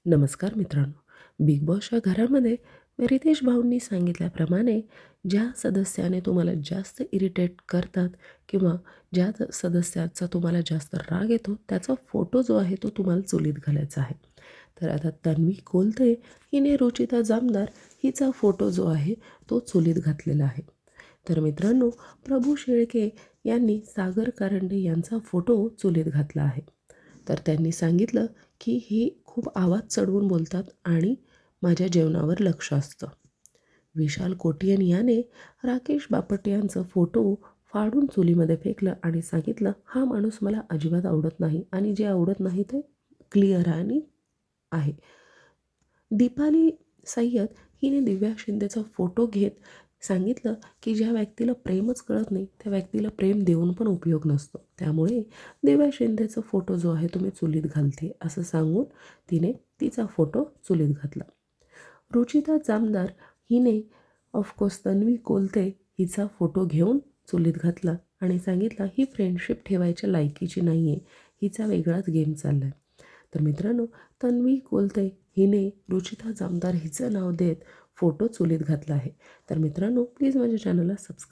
नमस्कार मित्रांनो, बिग बॉसच्या घरामध्ये रितेश भाऊंनी सांगितल्याप्रमाणे ज्या सदस्याने तुम्हाला जास्त इरिटेट करतात किंवा ज्या सदस्याचा तुम्हाला जास्त राग येतो त्याचा फोटो जो आहे तो तुम्हाला चुलीत घालायचा आहे. तर आता तन्वी कोलते हिने रुचिता जामदार हिचा फोटो जो आहे तो चुलीत घातलेला आहे. तर मित्रांनो, प्रभू शेळके यांनी सागर कारंडे यांचा फोटो चुलीत घातला आहे. तर त्यांनी सांगितलं की हे खूप आवाज चढवून बोलतात आणि माझ्या जेवणावर लक्ष असतं. विशाल कोटियन याने राकेश बापट यांचं फोटो फाडून चुलीमध्ये फेकलं आणि सांगितलं, हा माणूस मला अजिबात आवडत नाही आणि जे आवडत नाही ते क्लिअर आणि आहे. दीपाली सय्यद हिने दिव्या शिंदेचा फोटो घेत सांगितलं की ज्या व्यक्तीला प्रेमच कळत नाही त्या व्यक्तीला प्रेम देऊन पण उपयोग नसतो. त्यामुळे दिव्या शिंदेचा फोटो जो आहे तो मी चुलीत घालते असं सांगून तिने तिचा फोटो चुलीत घातला. रुचिता जामदार हिने ऑफकोर्स तन्वी कोलते हिचा फोटो घेऊन चुलीत घातला आणि सांगितलं ही फ्रेंडशिप ठेवायच्या लायकीची नाही आहे, हिचा वेगळाच गेम चालला आहे. तर मित्रांनो, तन्वी कोलते हिने रुचिता जामदार हिचं नाव देत फोटो चुलीत घातला आहे. तर मित्रांनो, प्लीज माझ्या चॅनलला सबस्क्राईब